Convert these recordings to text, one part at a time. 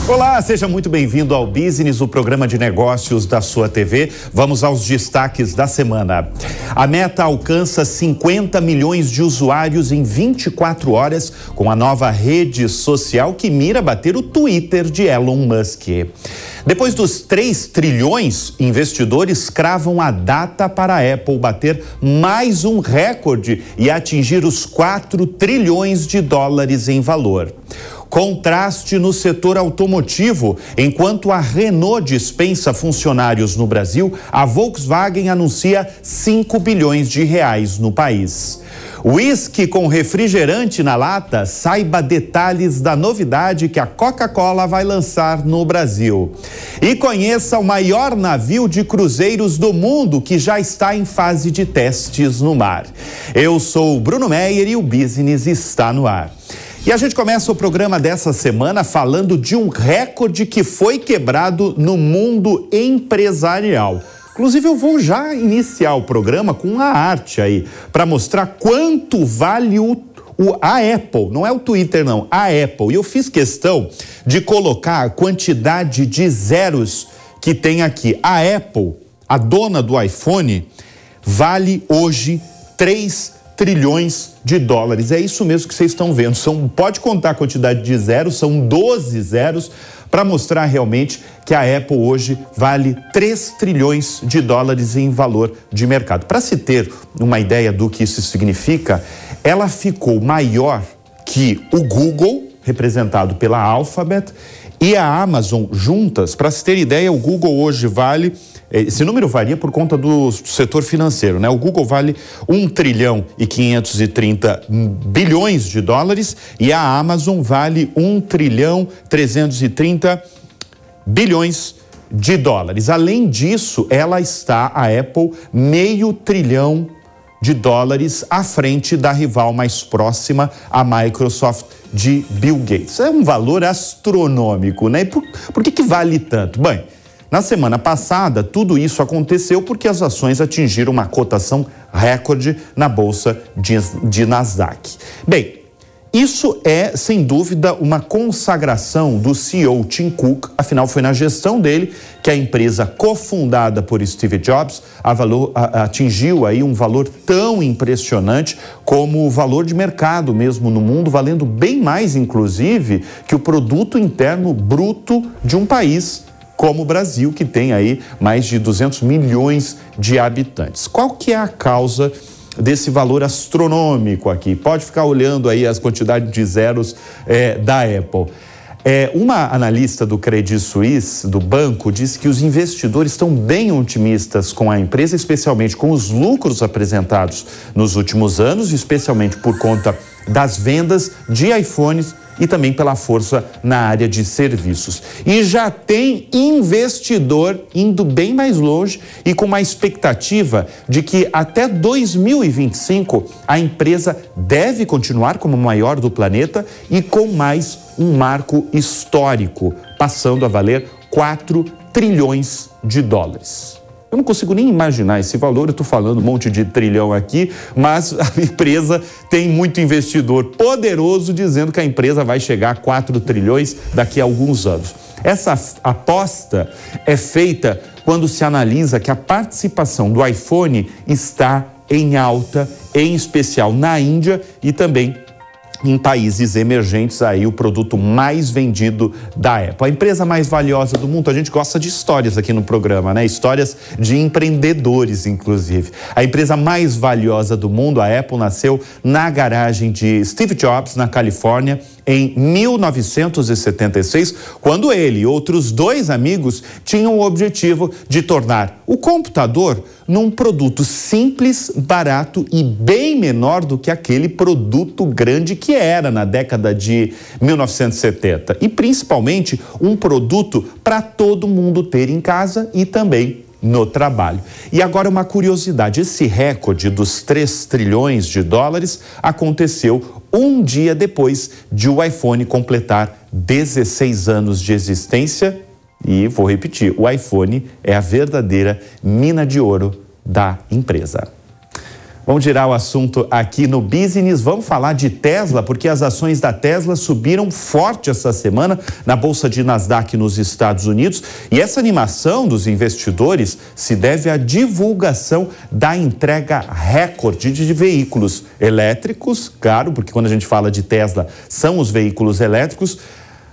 Olá, seja muito bem-vindo ao Business, o programa de negócios da sua TV. Vamos aos destaques da semana. A Meta alcança 50 milhões de usuários em 24 horas com a nova rede social que mira bater o Twitter de Elon Musk. Depois dos 3 trilhões, investidores cravam a data para a Apple bater mais um recorde e atingir os 4 trilhões de dólares em valor. Contraste no setor automotivo. Enquanto a Renault dispensa funcionários no Brasil, a Volkswagen anuncia 5 bilhões de reais no país. Whisky com refrigerante na lata? Saiba detalhes da novidade que a Coca-Cola vai lançar no Brasil. E conheça o maior navio de cruzeiros do mundo que já está em fase de testes no mar. Eu sou o Bruno Meyer e o Business está no ar. E a gente começa o programa dessa semana falando de um recorde que foi quebrado no mundo empresarial. Inclusive, eu vou já iniciar o programa com uma arte aí, para mostrar quanto vale a Apple, não é o Twitter não, a Apple. E eu fiz questão de colocar a quantidade de zeros que tem aqui. A Apple, a dona do iPhone, vale hoje 3 trilhões de dólares. É isso mesmo que vocês estão vendo. Pode contar a quantidade de zeros, são 12 zeros, para mostrar realmente que a Apple hoje vale 3 trilhões de dólares em valor de mercado. Para se ter uma ideia do que isso significa, ela ficou maior que o Google, representado pela Alphabet, e a Amazon juntas. Para se ter ideia, o Google hoje vale, esse número varia por conta do setor financeiro, né? O Google vale 1 trilhão e 530 bilhões de dólares e a Amazon vale 1 trilhão 330 bilhões de dólares. Além disso, ela está, a Apple, meio trilhão de dólares à frente da rival mais próxima, a Microsoft, de Bill Gates. É um valor astronômico, né? E por que vale tanto? Bem, na semana passada, tudo isso aconteceu porque as ações atingiram uma cotação recorde na bolsa de Nasdaq. Bem, isso é, sem dúvida, uma consagração do CEO Tim Cook. Afinal, foi na gestão dele que a empresa cofundada por Steve Jobs atingiu aí um valor tão impressionante como o valor de mercado mesmo no mundo, valendo bem mais, inclusive, que o produto interno bruto de um país como o Brasil, que tem aí mais de 200 milhões de habitantes. Qual que é a causa desse valor astronômico aqui? Pode ficar olhando aí as quantidades de zeros da Apple. Uma analista do Credit Suisse, do banco, disse que os investidores estão bem otimistas com a empresa, especialmente com os lucros apresentados nos últimos anos, especialmente por conta das vendas de iPhones e também pela força na área de serviços. E já tem investidor indo bem mais longe e com uma expectativa de que até 2025 a empresa deve continuar como a maior do planeta e com mais um marco histórico, passando a valer 4 trilhões de dólares. Eu não consigo nem imaginar esse valor, eu estou falando um monte de trilhão aqui, mas a empresa tem muito investidor poderoso dizendo que a empresa vai chegar a 4 trilhões daqui a alguns anos. Essa aposta é feita quando se analisa que a participação do iPhone está em alta, em especial na Índia e também em países emergentes, aí o produto mais vendido da Apple. A empresa mais valiosa do mundo, a gente gosta de histórias aqui no programa, né? Histórias de empreendedores, inclusive. A empresa mais valiosa do mundo, a Apple, nasceu na garagem de Steve Jobs, na Califórnia, em 1976, quando ele e outros 2 amigos tinham o objetivo de tornar o computador num produto simples, barato e bem menor do que aquele produto grande que era na década de 1970. E principalmente um produto para todo mundo ter em casa e também no trabalho. E agora uma curiosidade, esse recorde dos 3 trilhões de dólares aconteceu um dia depois de o iPhone completar 16 anos de existência. E vou repetir, o iPhone é a verdadeira mina de ouro da empresa. Vamos girar o assunto aqui no Business, vamos falar de Tesla, porque as ações da Tesla subiram forte essa semana na Bolsa de Nasdaq nos Estados Unidos, e essa animação dos investidores se deve à divulgação da entrega recorde de veículos elétricos, claro, porque quando a gente fala de Tesla, são os veículos elétricos,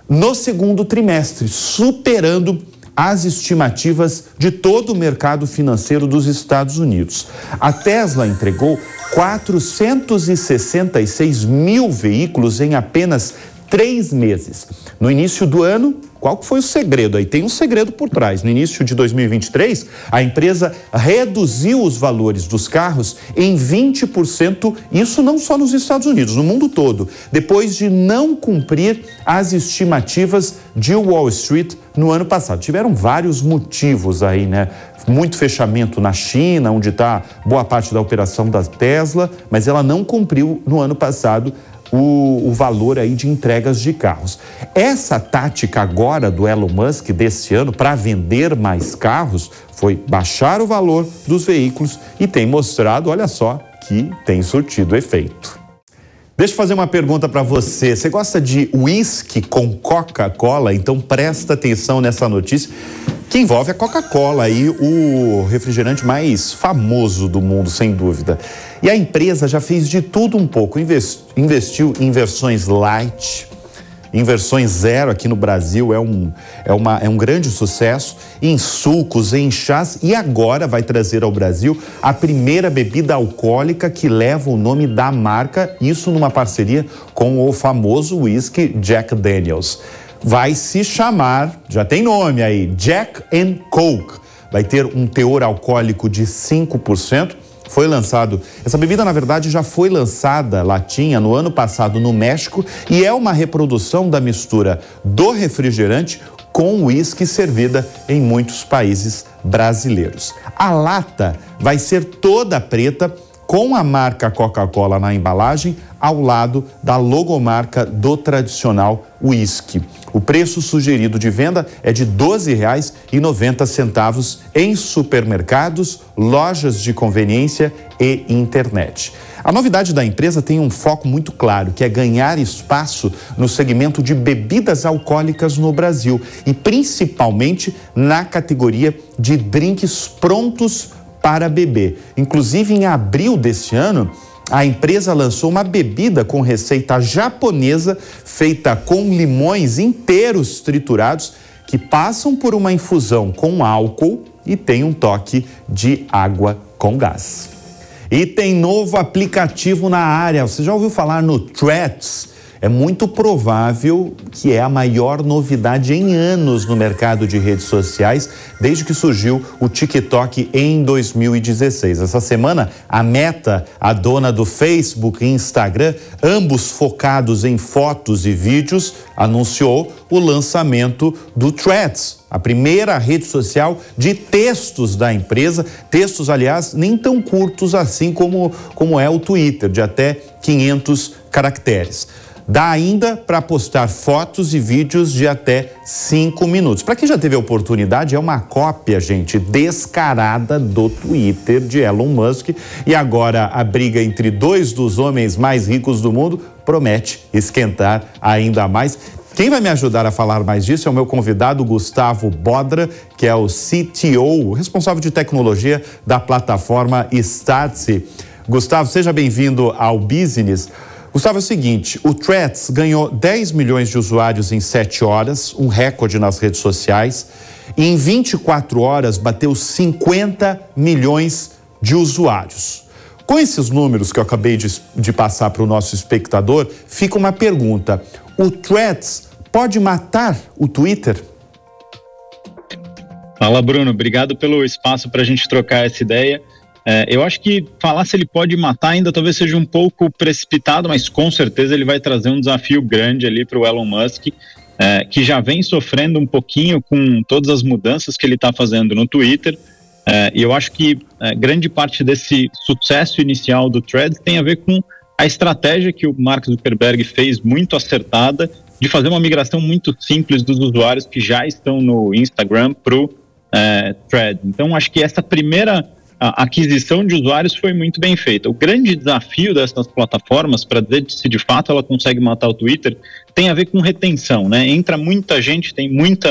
no segundo trimestre, superando as estimativas de todo o mercado financeiro dos Estados Unidos. A Tesla entregou 466 mil veículos em apenas 3 meses. No início do ano, qual que foi o segredo? Aí tem um segredo por trás. No início de 2023, a empresa reduziu os valores dos carros em 20%, isso não só nos Estados Unidos, no mundo todo, depois de não cumprir as estimativas de Wall Street no ano passado. Tiveram vários motivos aí, né? Muito fechamento na China, onde está boa parte da operação da Tesla, mas ela não cumpriu no ano passado o valor aí de entregas de carros. Essa tática agora do Elon Musk desse ano para vender mais carros foi baixar o valor dos veículos e tem mostrado, olha só, que tem surtido efeito. Deixa eu fazer uma pergunta para você. Você gosta de uísque com Coca-Cola? Então presta atenção nessa notícia que envolve a Coca-Cola, aí, o refrigerante mais famoso do mundo, sem dúvida. E a empresa já fez de tudo um pouco, investiu em versões light, em versões zero aqui no Brasil, é um grande sucesso, em sucos, em chás, e agora vai trazer ao Brasil a primeira bebida alcoólica que leva o nome da marca, isso numa parceria com o famoso whisky Jack Daniels. Vai se chamar, já tem nome aí, Jack and Coke. Vai ter um teor alcoólico de 5%. Foi lançado, essa bebida na verdade já foi lançada, latinha, no ano passado no México, e é uma reprodução da mistura do refrigerante com uísque servida em muitos países brasileiros. A lata vai ser toda preta, com a marca Coca-Cola na embalagem, ao lado da logomarca do tradicional uísque. O preço sugerido de venda é de R$ 12,90 em supermercados, lojas de conveniência e internet. A novidade da empresa tem um foco muito claro, que é ganhar espaço no segmento de bebidas alcoólicas no Brasil e principalmente na categoria de drinks prontos para beber. Inclusive, em abril desse ano, a empresa lançou uma bebida com receita japonesa feita com limões inteiros triturados que passam por uma infusão com álcool e tem um toque de água com gás. E tem novo aplicativo na área. Você já ouviu falar no Threads? É muito provável que é a maior novidade em anos no mercado de redes sociais, desde que surgiu o TikTok em 2016. Essa semana, a Meta, a dona do Facebook e Instagram, ambos focados em fotos e vídeos, anunciou o lançamento do Threads, a primeira rede social de textos da empresa. Textos, aliás, nem tão curtos assim como é o Twitter, de até 500 caracteres. Dá ainda para postar fotos e vídeos de até 5 minutos. Para quem já teve a oportunidade, é uma cópia, gente, descarada do Twitter de Elon Musk. E agora a briga entre dois dos homens mais ricos do mundo promete esquentar ainda mais. Quem vai me ajudar a falar mais disso é o meu convidado Gustavo Bodra, que é o CTO, responsável de tecnologia da plataforma Startse. Gustavo, seja bem-vindo ao Business. Gustavo, é o seguinte, o Threads ganhou 10 milhões de usuários em 7 horas, um recorde nas redes sociais, e em 24 horas bateu 50 milhões de usuários. Com esses números que eu acabei de passar para o nosso espectador, fica uma pergunta: o Threads pode matar o Twitter? Fala, Bruno, obrigado pelo espaço para a gente trocar essa ideia. Eu acho que falar se ele pode matar ainda talvez seja um pouco precipitado, mas com certeza ele vai trazer um desafio grande ali para o Elon Musk, que já vem sofrendo um pouquinho com todas as mudanças que ele está fazendo no Twitter. E eu acho que grande parte desse sucesso inicial do Threads tem a ver com a estratégia que o Mark Zuckerberg fez, muito acertada, de fazer uma migração muito simples dos usuários que já estão no Instagram para o Threads. Então, acho que essa primeira a aquisição de usuários foi muito bem feita. O grande desafio dessas plataformas, para dizer se de fato ela consegue matar o Twitter, tem a ver com retenção, né? Entra muita gente, tem muito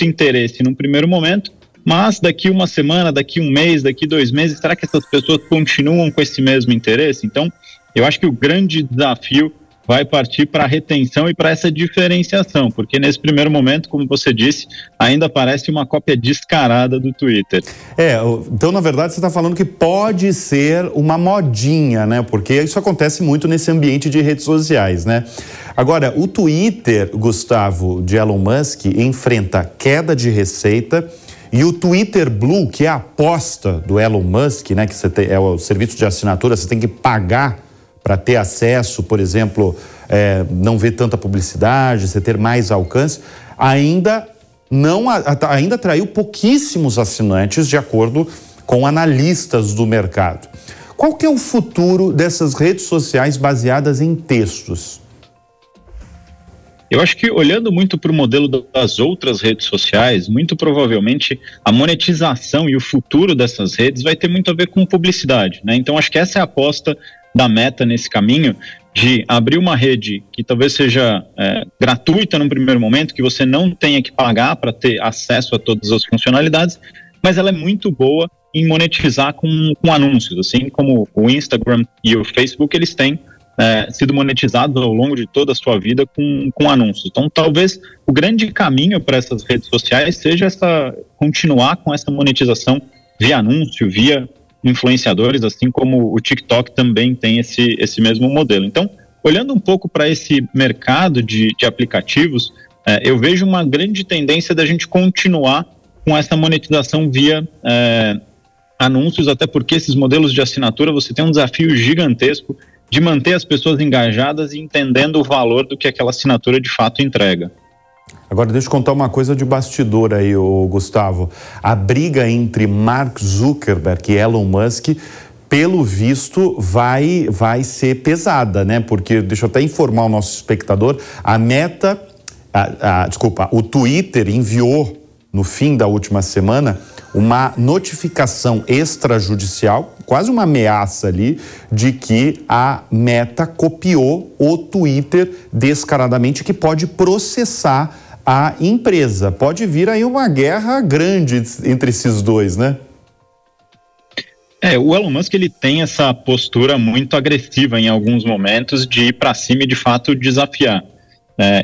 interesse num primeiro momento, mas daqui uma semana, daqui um mês, daqui 2 meses, será que essas pessoas continuam com esse mesmo interesse? Então, eu acho que o grande desafio vai partir para a retenção e para essa diferenciação, porque nesse primeiro momento, como você disse, ainda parece uma cópia descarada do Twitter. Então, na verdade, você está falando que pode ser uma modinha, né? Porque isso acontece muito nesse ambiente de redes sociais, né? Agora, o Twitter, Gustavo, de Elon Musk, enfrenta queda de receita e o Twitter Blue, que é a aposta do Elon Musk, né? Que é o serviço de assinatura, você tem que pagar para ter acesso, por exemplo, não ver tanta publicidade, você ter mais alcance, ainda atraiu pouquíssimos assinantes, de acordo com analistas do mercado. Qual que é o futuro dessas redes sociais baseadas em textos? Eu acho que, olhando muito para o modelo das outras redes sociais, muito provavelmente a monetização e o futuro dessas redes vai ter muito a ver com publicidade, né? Então, acho que essa é a aposta da Meta nesse caminho, de abrir uma rede que talvez seja gratuita num primeiro momento, que você não tenha que pagar para ter acesso a todas as funcionalidades, mas ela é muito boa em monetizar com anúncios, assim como o Instagram e o Facebook, eles têm sido monetizados ao longo de toda a sua vida com anúncios. Então, talvez o grande caminho para essas redes sociais seja continuar com essa monetização via anúncio, via influenciadores, assim como o TikTok também tem esse mesmo modelo. Então, olhando um pouco para esse mercado de aplicativos, eu vejo uma grande tendência da gente continuar com essa monetização via anúncios, até porque esses modelos de assinatura, você tem um desafio gigantesco de manter as pessoas engajadas e entendendo o valor do que aquela assinatura de fato entrega. Agora, deixa eu contar uma coisa de bastidor aí, Gustavo. A briga entre Mark Zuckerberg e Elon Musk, pelo visto, vai ser pesada, né? Porque, deixa eu até informar o nosso espectador, o Twitter enviou, no fim da última semana, uma notificação extrajudicial, quase uma ameaça ali, de que a Meta copiou o Twitter descaradamente, que pode processar a empresa. Pode vir aí uma guerra grande entre esses dois, né? O Elon Musk, ele tem essa postura muito agressiva em alguns momentos de ir para cima e de fato desafiar.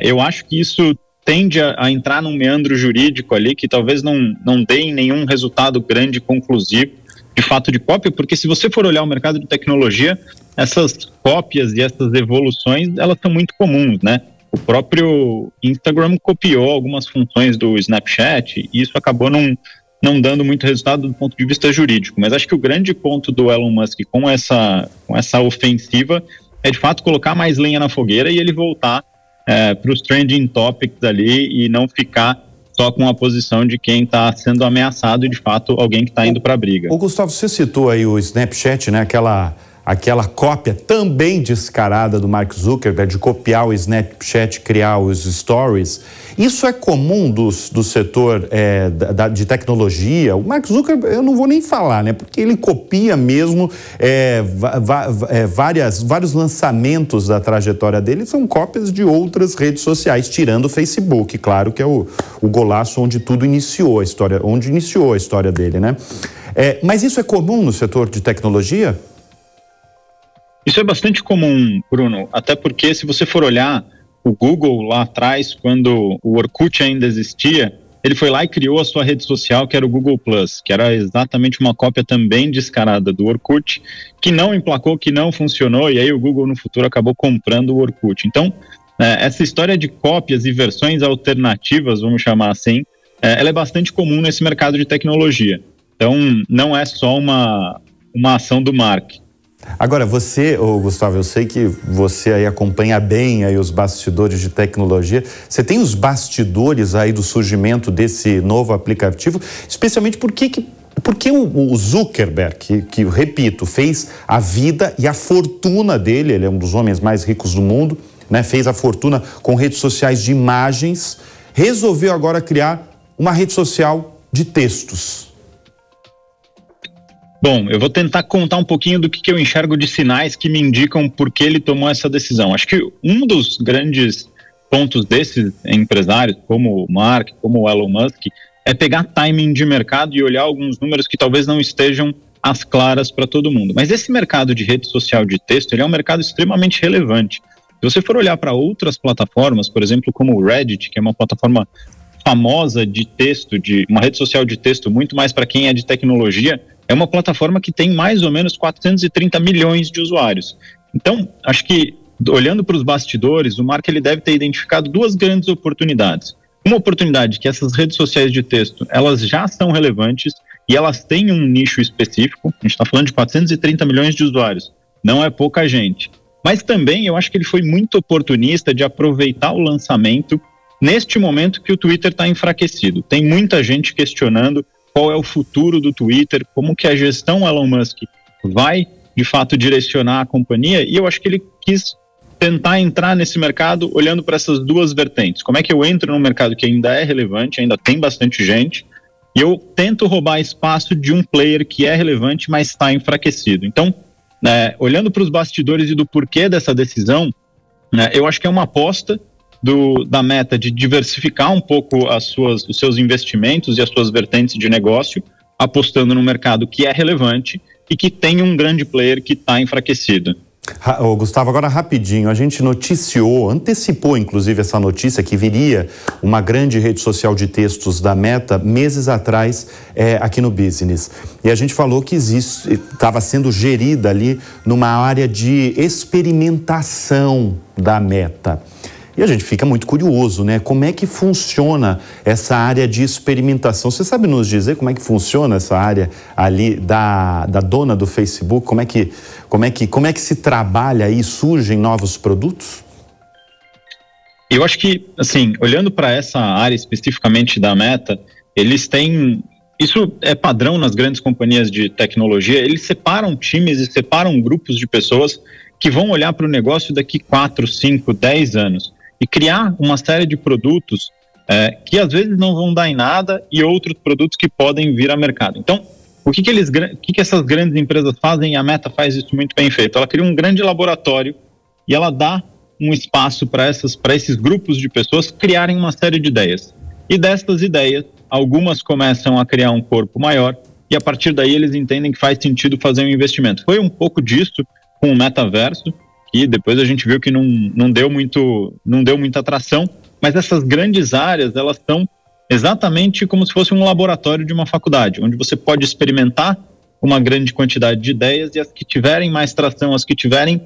Eu acho que isso tende a entrar num meandro jurídico ali que talvez não dê nenhum resultado grande conclusivo de fato de cópia, porque se você for olhar o mercado de tecnologia, essas cópias e essas evoluções, elas são muito comuns, né? O próprio Instagram copiou algumas funções do Snapchat e isso acabou não dando muito resultado do ponto de vista jurídico. Mas acho que o grande ponto do Elon Musk com essa ofensiva é de fato colocar mais lenha na fogueira e ele voltar para os trending topics ali e não ficar só com a posição de quem está sendo ameaçado e de fato alguém que está indo para a briga. Gustavo, você citou aí o Snapchat, né? Aquela cópia também descarada do Mark Zuckerberg de copiar o Snapchat, criar os stories. Isso é comum do setor de tecnologia? O Mark Zuckerberg, eu não vou nem falar, né? Porque ele copia mesmo vários lançamentos da trajetória dele, são cópias de outras redes sociais, tirando o Facebook, claro, que é o golaço onde tudo iniciou a história, onde iniciou a história dele, né? Mas isso é comum no setor de tecnologia? Isso é bastante comum, Bruno, até porque se você for olhar o Google lá atrás, quando o Orkut ainda existia, ele foi lá e criou a sua rede social, que era o Google+, que era exatamente uma cópia também descarada do Orkut, que não emplacou, que não funcionou, e aí o Google no futuro acabou comprando o Orkut. Então, essa história de cópias e versões alternativas, vamos chamar assim, ela é bastante comum nesse mercado de tecnologia. Então, não é só uma ação do Mark. Agora, você, Gustavo, eu sei que você aí acompanha bem aí os bastidores de tecnologia. Você tem os bastidores aí do surgimento desse novo aplicativo, especialmente porque o Zuckerberg, que, repito, fez a vida e a fortuna dele, ele é um dos homens mais ricos do mundo, né? Fez a fortuna com redes sociais de imagens, resolveu agora criar uma rede social de textos. Bom, eu vou tentar contar um pouquinho do que eu enxergo de sinais que me indicam por que ele tomou essa decisão. Acho que um dos grandes pontos desses empresários, como o Mark, como o Elon Musk, é pegar timing de mercado e olhar alguns números que talvez não estejam às claras para todo mundo. Mas esse mercado de rede social de texto, ele é um mercado extremamente relevante. Se você for olhar para outras plataformas, por exemplo, como o Reddit, que é uma plataforma famosa de texto, de uma rede social de texto muito mais para quem é de tecnologia, é uma plataforma que tem mais ou menos 430 milhões de usuários. Então, acho que, olhando para os bastidores, o Mark ele deve ter identificado duas grandes oportunidades. Uma oportunidade que essas redes sociais de texto, elas já são relevantes e elas têm um nicho específico. A gente está falando de 430 milhões de usuários. Não é pouca gente. Mas também eu acho que ele foi muito oportunista de aproveitar o lançamento neste momento que o Twitter está enfraquecido. Tem muita gente questionando qual é o futuro do Twitter, como que a gestão Elon Musk vai, de fato, direcionar a companhia, e eu acho que ele quis tentar entrar nesse mercado olhando para essas duas vertentes. Como é que eu entro num mercado que ainda é relevante, ainda tem bastante gente, e eu tento roubar espaço de um player que é relevante, mas está enfraquecido. Então, olhando para os bastidores e do porquê dessa decisão, eu acho que é uma aposta da Meta de diversificar um pouco os seus investimentos e as suas vertentes de negócio, apostando no mercado que é relevante e que tem um grande player que está enfraquecido. Gustavo, agora rapidinho, a gente antecipou inclusive essa notícia que viria uma grande rede social de textos da Meta meses atrás aqui no Business. E a gente falou que estava sendo gerida ali numa área de experimentação da Meta. E a gente fica muito curioso, né? Como é que funciona essa área de experimentação? Você sabe nos dizer como é que funciona essa área ali da dona do Facebook? Como é que se trabalha e surgem novos produtos? Eu acho que, assim, olhando para essa área especificamente da Meta, eles têm... Isso é padrão nas grandes companhias de tecnologia. Eles separam times e separam grupos de pessoas que vão olhar para o negócio daqui 4, 5, 10 anos. E criar uma série de produtos que às vezes não vão dar em nada e outros produtos que podem vir a mercado. Então, o que essas grandes empresas fazem? E a Meta faz isso muito bem feito. Ela cria um grande laboratório e ela dá um espaço para esses grupos de pessoas criarem uma série de ideias. E dessas ideias, algumas começam a criar um corpo maior e a partir daí eles entendem que faz sentido fazer um investimento. Foi um pouco disso com o metaverso, e depois a gente viu que não deu muita atração, mas essas grandes áreas, elas são exatamente como se fosse um laboratório de uma faculdade, onde você pode experimentar uma grande quantidade de ideias e as que tiverem mais tração, as que tiverem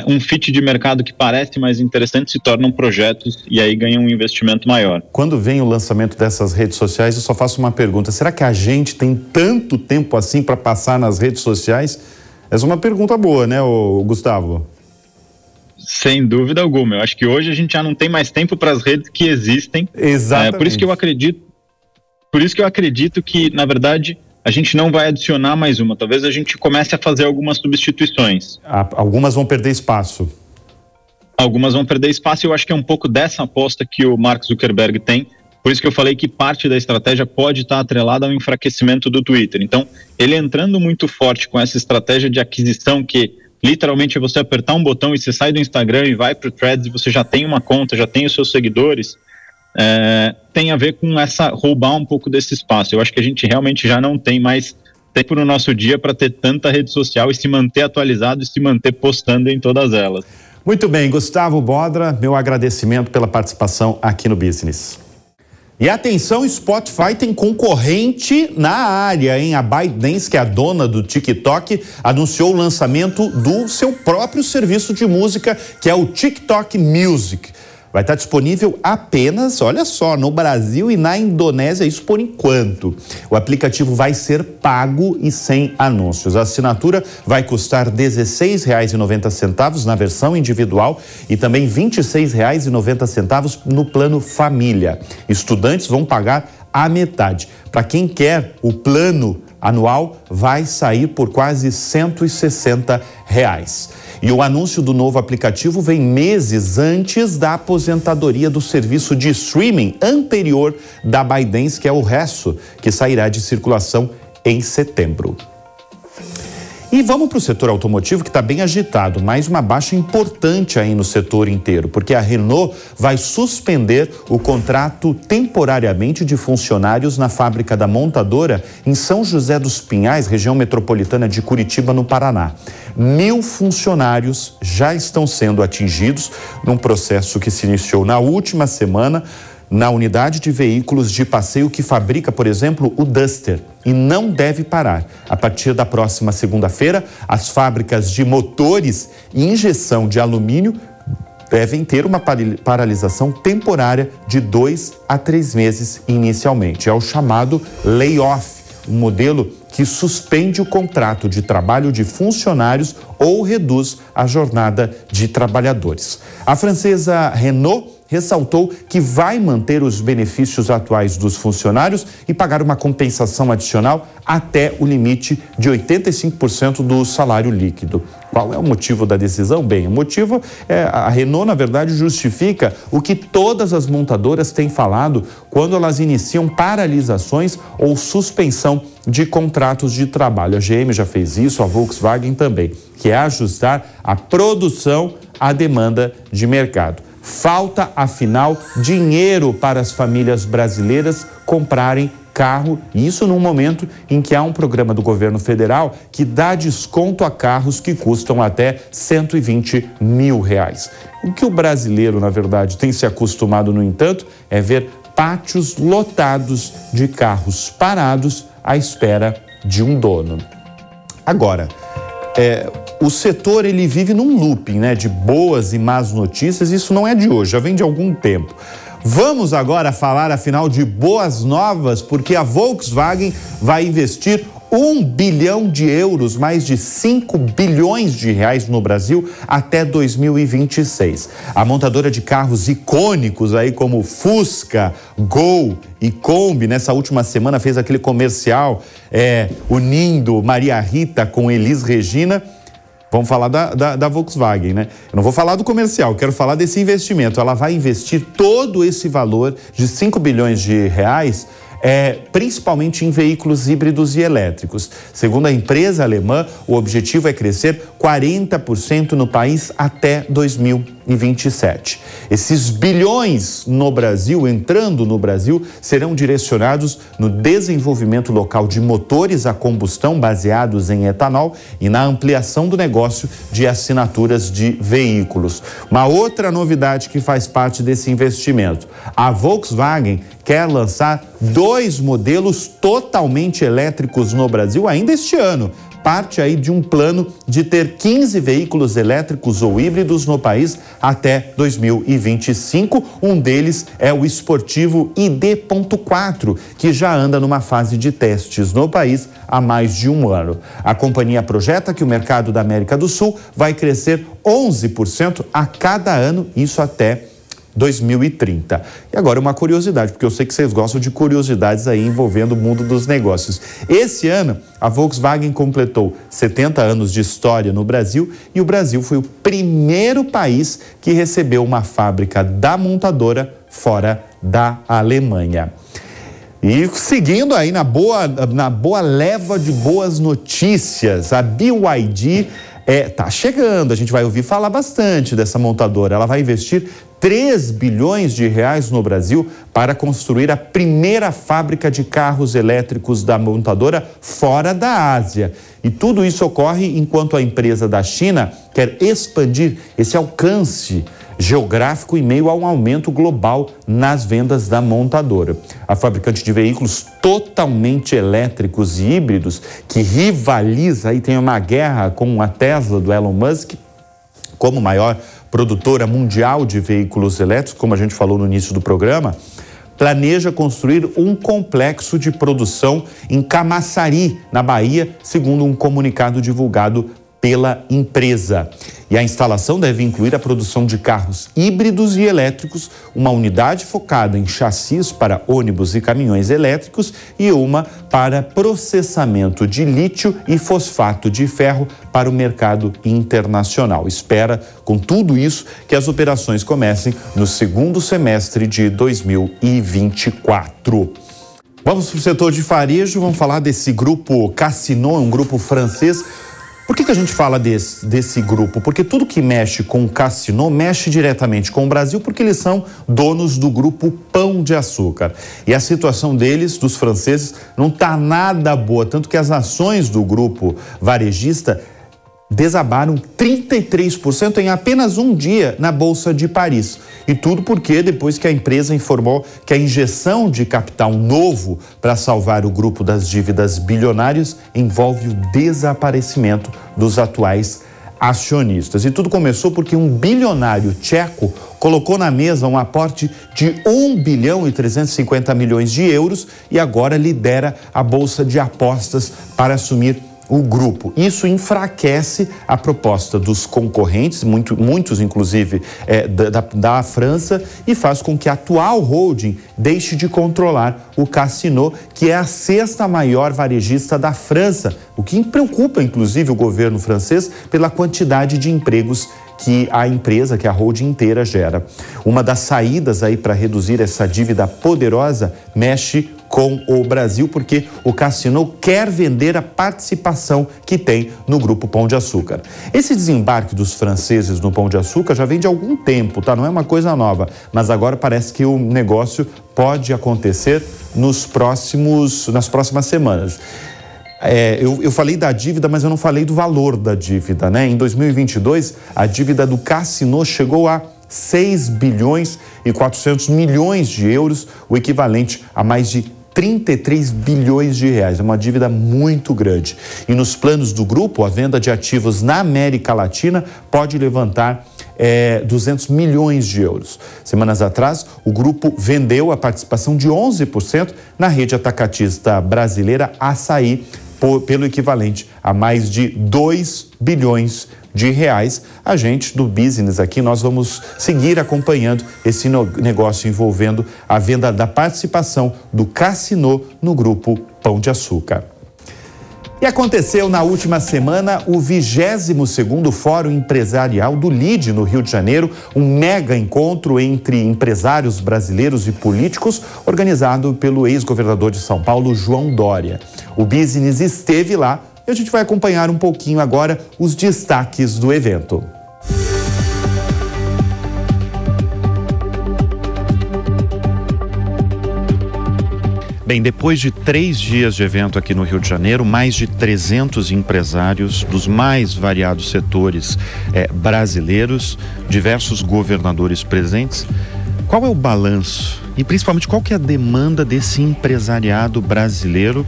um fit de mercado que parece mais interessante, se tornam projetos e aí ganham um investimento maior. Quando vem o lançamento dessas redes sociais, eu só faço uma pergunta: será que a gente tem tanto tempo assim para passar nas redes sociais? Essa é uma pergunta boa, né, Gustavo? Sem dúvida alguma. Eu acho que hoje a gente já não tem mais tempo para as redes que existem. Exatamente. Por isso que eu acredito que, na verdade, a gente não vai adicionar mais uma. Talvez a gente comece a fazer algumas substituições. Algumas vão perder espaço. Algumas vão perder espaço e eu acho que é um pouco dessa aposta que o Mark Zuckerberg tem. Por isso que eu falei que parte da estratégia pode estar atrelada ao enfraquecimento do Twitter. Então, ele entrando muito forte com essa estratégia de aquisição que literalmente é você apertar um botão e você sai do Instagram e vai para o Threads e você já tem uma conta, já tem os seus seguidores, tem a ver com roubar um pouco desse espaço. Eu acho que a gente realmente já não tem mais tempo no nosso dia para ter tanta rede social e se manter atualizado e se manter postando em todas elas. Muito bem, Gustavo Bodra, meu agradecimento pela participação aqui no Business. E atenção, Spotify tem concorrente na área, hein? A ByteDance, que é a dona do TikTok, anunciou o lançamento do seu próprio serviço de música, que é o TikTok Music. Vai estar disponível apenas, olha só, no Brasil e na Indonésia, isso por enquanto. O aplicativo vai ser pago e sem anúncios. A assinatura vai custar R$ 16,90 na versão individual e também R$ 26,90 no plano família. Estudantes vão pagar a metade. Para quem quer o plano anual, vai sair por quase R$ 160. E o anúncio do novo aplicativo vem meses antes da aposentadoria do serviço de streaming anterior da ByteDance, que é o Resso, que sairá de circulação em setembro. E vamos para o setor automotivo, que está bem agitado, mais uma baixa importante aí no setor inteiro, porque a Renault vai suspender o contrato temporariamente de funcionários na fábrica da montadora em São José dos Pinhais, região metropolitana de Curitiba, no Paraná. 1.000 funcionários já estão sendo atingidos num processo que se iniciou na última semana na unidade de veículos de passeio que fabrica, por exemplo, o Duster, e não deve parar. A partir da próxima segunda-feira, as fábricas de motores e injeção de alumínio devem ter uma paralisação temporária de 2 a 3 meses inicialmente. É o chamado layoff, um modelo que suspende o contrato de trabalho de funcionários ou reduz a jornada de trabalhadores. A francesa Renault ressaltou que vai manter os benefícios atuais dos funcionários e pagar uma compensação adicional até o limite de 85% do salário líquido. Qual é o motivo da decisão? Bem, o motivo é a Renault, na verdade, justifica o que todas as montadoras têm falado quando elas iniciam paralisações ou suspensão de contratos de trabalho. A GM já fez isso, a Volkswagen também, que é ajustar a produção à demanda de mercado. Falta, afinal, dinheiro para as famílias brasileiras comprarem carro, isso num momento em que há um programa do governo federal que dá desconto a carros que custam até R$120 mil. O que o brasileiro, na verdade, tem se acostumado, no entanto, é ver pátios lotados de carros parados à espera de um dono. Agora, o setor ele vive num looping, né, de boas e más notícias. Isso não é de hoje, já vem de algum tempo. Vamos agora falar, afinal, de boas novas, porque a Volkswagen vai investir 1 bilhão de euros, mais de 5 bilhões de reais no Brasil até 2026. A montadora de carros icônicos aí como Fusca, Gol e Kombi, nessa última semana fez aquele comercial unindo Maria Rita com Elis Regina. Vamos falar da Volkswagen, né? Eu não vou falar do comercial, quero falar desse investimento. Ela vai investir todo esse valor de 5 bilhões de reais, principalmente em veículos híbridos e elétricos. Segundo a empresa alemã, o objetivo é crescer 40% no país até 2027. Esses bilhões no Brasil, entrando no Brasil, serão direcionados no desenvolvimento local de motores a combustão baseados em etanol e na ampliação do negócio de assinaturas de veículos. Uma outra novidade que faz parte desse investimento: a Volkswagen quer lançar 2 modelos totalmente elétricos no Brasil ainda este ano. Parte aí de um plano de ter 15 veículos elétricos ou híbridos no país até 2025. Um deles é o esportivo ID.4, que já anda numa fase de testes no país há mais de um ano. A companhia projeta que o mercado da América do Sul vai crescer 11% a cada ano, isso até 2030. E agora uma curiosidade, porque eu sei que vocês gostam de curiosidades aí envolvendo o mundo dos negócios. Esse ano, a Volkswagen completou 70 anos de história no Brasil e o Brasil foi o primeiro país que recebeu uma fábrica da montadora fora da Alemanha. E seguindo aí na boa leva de boas notícias, a BYD tá chegando, a gente vai ouvir falar bastante dessa montadora. Ela vai investir 3 bilhões de reais no Brasil para construir a primeira fábrica de carros elétricos da montadora fora da Ásia. E tudo isso ocorre enquanto a empresa da China quer expandir esse alcance geográfico em meio a um aumento global nas vendas da montadora. A fabricante de veículos totalmente elétricos e híbridos, que rivaliza e tem uma guerra com a Tesla do Elon Musk, como maior produtora mundial de veículos elétricos, como a gente falou no início do programa, planeja construir um complexo de produção em Camaçari, na Bahia, segundo um comunicado divulgado pela empresa. E a instalação deve incluir a produção de carros híbridos e elétricos, uma unidade focada em chassis para ônibus e caminhões elétricos e uma para processamento de lítio e fosfato de ferro para o mercado internacional. Espera, com tudo isso, que as operações comecem no segundo semestre de 2024. Vamos para o setor de varejo, vamos falar desse grupo Casino, um grupo francês Por que a gente fala desse grupo? Porque tudo que mexe com o Casino mexe diretamente com o Brasil, porque eles são donos do grupo Pão de Açúcar. E a situação deles, dos franceses, não está nada boa, tanto que as ações do grupo varejista desabaram 33% em apenas um dia na Bolsa de Paris. E tudo porque depois que a empresa informou que a injeção de capital novo para salvar o grupo das dívidas bilionárias envolve o desaparecimento dos atuais acionistas. E tudo começou porque um bilionário tcheco colocou na mesa um aporte de 1 bilhão e 350 milhões de euros e agora lidera a Bolsa de Apostas para assumir o grupo. Isso enfraquece a proposta dos concorrentes, muitos inclusive da França, e faz com que a atual holding deixe de controlar o Casino, que é a 6ª maior varejista da França, o que preocupa inclusive o governo francês pela quantidade de empregos que a empresa, que a holding inteira gera. Uma das saídas aí para reduzir essa dívida poderosa mexe com o Brasil, porque o Casino quer vender a participação que tem no grupo Pão de Açúcar. Esse desembarque dos franceses no Pão de Açúcar já vem de algum tempo, tá? Não é uma coisa nova, mas agora parece que o negócio pode acontecer nas próximas semanas. Eu falei da dívida, mas eu não falei do valor da dívida, né? Em 2022, a dívida do Casino chegou a 6 bilhões e 400 milhões de euros, o equivalente a mais de 33 bilhões de reais. É uma dívida muito grande. E nos planos do grupo, a venda de ativos na América Latina pode levantar 200 milhões de euros. Semanas atrás, o grupo vendeu a participação de 11% na rede atacatista brasileira Açaí, pelo equivalente a mais de 2 bilhões de reais. A gente do Business aqui, nós vamos seguir acompanhando esse negócio envolvendo a venda da participação do Casino no grupo Pão de Açúcar. E aconteceu na última semana o 22º Fórum Empresarial do LIDE, no Rio de Janeiro, um mega encontro entre empresários brasileiros e políticos, organizado pelo ex-governador de São Paulo, João Dória. O Business esteve lá e a gente vai acompanhar um pouquinho agora os destaques do evento. Bem, depois de 3 dias de evento aqui no Rio de Janeiro, mais de 300 empresários dos mais variados setores brasileiros, diversos governadores presentes. Qual é o balanço e principalmente qual que é a demanda desse empresariado brasileiro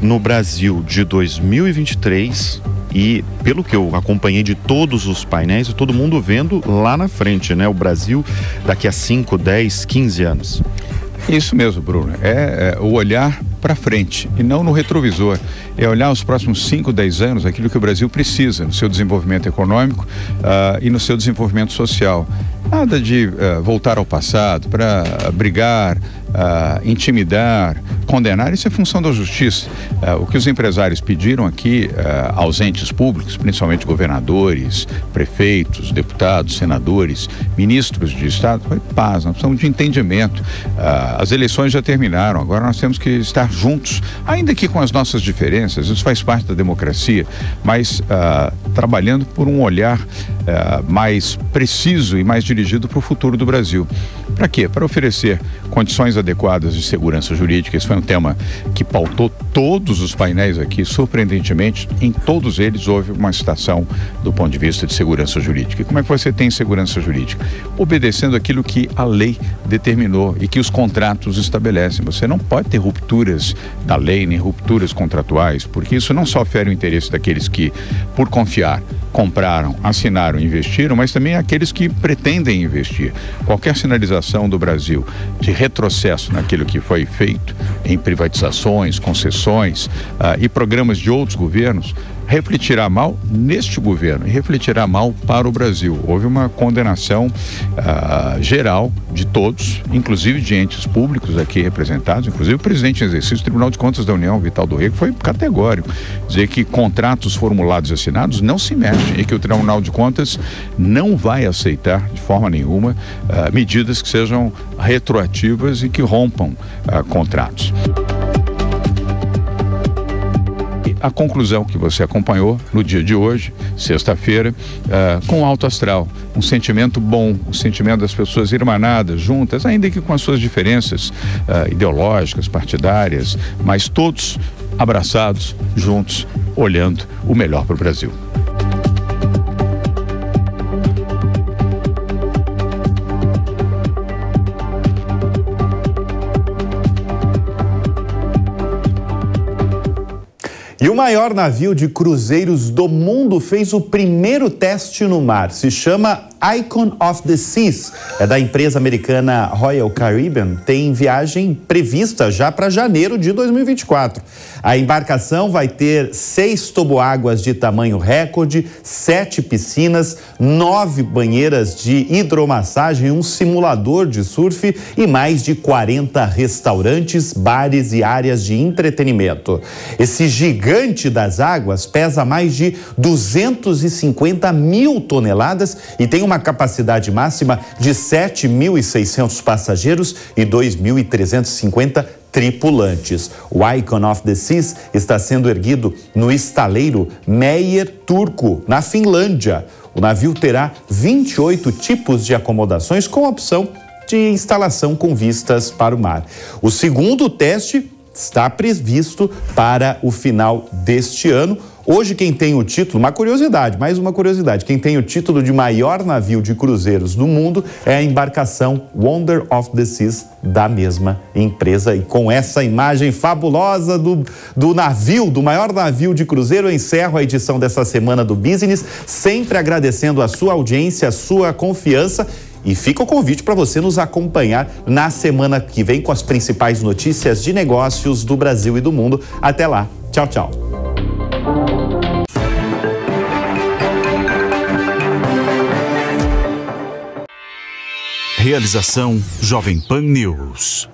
no Brasil de 2023? E pelo que eu acompanhei de todos os painéis, todo mundo vendo lá na frente, né? O Brasil daqui a 5, 10, 15 anos. Isso mesmo, Bruno. É o olhar para frente e não no retrovisor. É olhar os próximos 5, 10 anos, aquilo que o Brasil precisa no seu desenvolvimento econômico e no seu desenvolvimento social. Nada de voltar ao passado para brigar, intimidar, condenar. Isso é função da justiça. O que os empresários pediram aqui aos entes públicos, principalmente governadores, prefeitos, deputados, senadores, ministros de Estado, foi paz. Nós precisamos de entendimento. As eleições já terminaram, agora nós temos que estar juntos, ainda que com as nossas diferenças, isso faz parte da democracia, mas trabalhando por um olhar mais preciso e mais dirigido para o futuro do Brasil. Para quê? Para oferecer condições adequadas de segurança jurídica. Esse foi um tema que pautou todos os painéis aqui, surpreendentemente, em todos eles houve uma citação do ponto de vista de segurança jurídica. E como é que você tem segurança jurídica? Obedecendo aquilo que a lei determinou e que os contratos estabelecem. Você não pode ter rupturas da lei, nem rupturas contratuais, porque isso não só fere o interesse daqueles que, por confiar, compraram, assinaram, investiram, mas também aqueles que pretendem investir. Qualquer sinalização do Brasil de retrocesso naquilo que foi feito em privatizações, concessões e programas de outros governos refletirá mal neste governo e refletirá mal para o Brasil. Houve uma condenação geral de todos, inclusive de entes públicos aqui representados, inclusive o presidente em exercício do Tribunal de Contas da União, Vital do Rego, foi categórico, dizer que contratos formulados e assinados não se mexem e que o Tribunal de Contas não vai aceitar de forma nenhuma medidas que sejam retroativas e que rompam contratos. a conclusão que você acompanhou no dia de hoje, sexta-feira, com alto astral, um sentimento bom, um sentimento das pessoas irmanadas, juntas, ainda que com as suas diferenças ideológicas, partidárias, mas todos abraçados, juntos, olhando o melhor para o Brasil. E o maior navio de cruzeiros do mundo fez o primeiro teste no mar. Se chama Icon of the Seas. É da empresa americana Royal Caribbean. Tem viagem prevista já para janeiro de 2024. A embarcação vai ter 6 toboáguas de tamanho recorde, 7 piscinas, 9 banheiras de hidromassagem, um simulador de surf e mais de 40 restaurantes, bares e áreas de entretenimento. Esse gigante das águas pesa mais de 250 mil toneladas e tem uma capacidade máxima de 7.600 passageiros e 2.350 tripulantes. O Icon of the Seas está sendo erguido no estaleiro Meyer Turku, na Finlândia. O navio terá 28 tipos de acomodações com opção de instalação com vistas para o mar. O segundo teste está previsto para o final deste ano. Hoje quem tem o título, mais uma curiosidade, quem tem o título de maior navio de cruzeiros do mundo é a embarcação Wonder of the Seas, da mesma empresa. E com essa imagem fabulosa do navio, do maior navio de cruzeiro, eu encerro a edição dessa semana do Business, sempre agradecendo a sua audiência, a sua confiança. E fica o convite para você nos acompanhar na semana que vem com as principais notícias de negócios do Brasil e do mundo. Até lá. Tchau, tchau. Realização Jovem Pan News.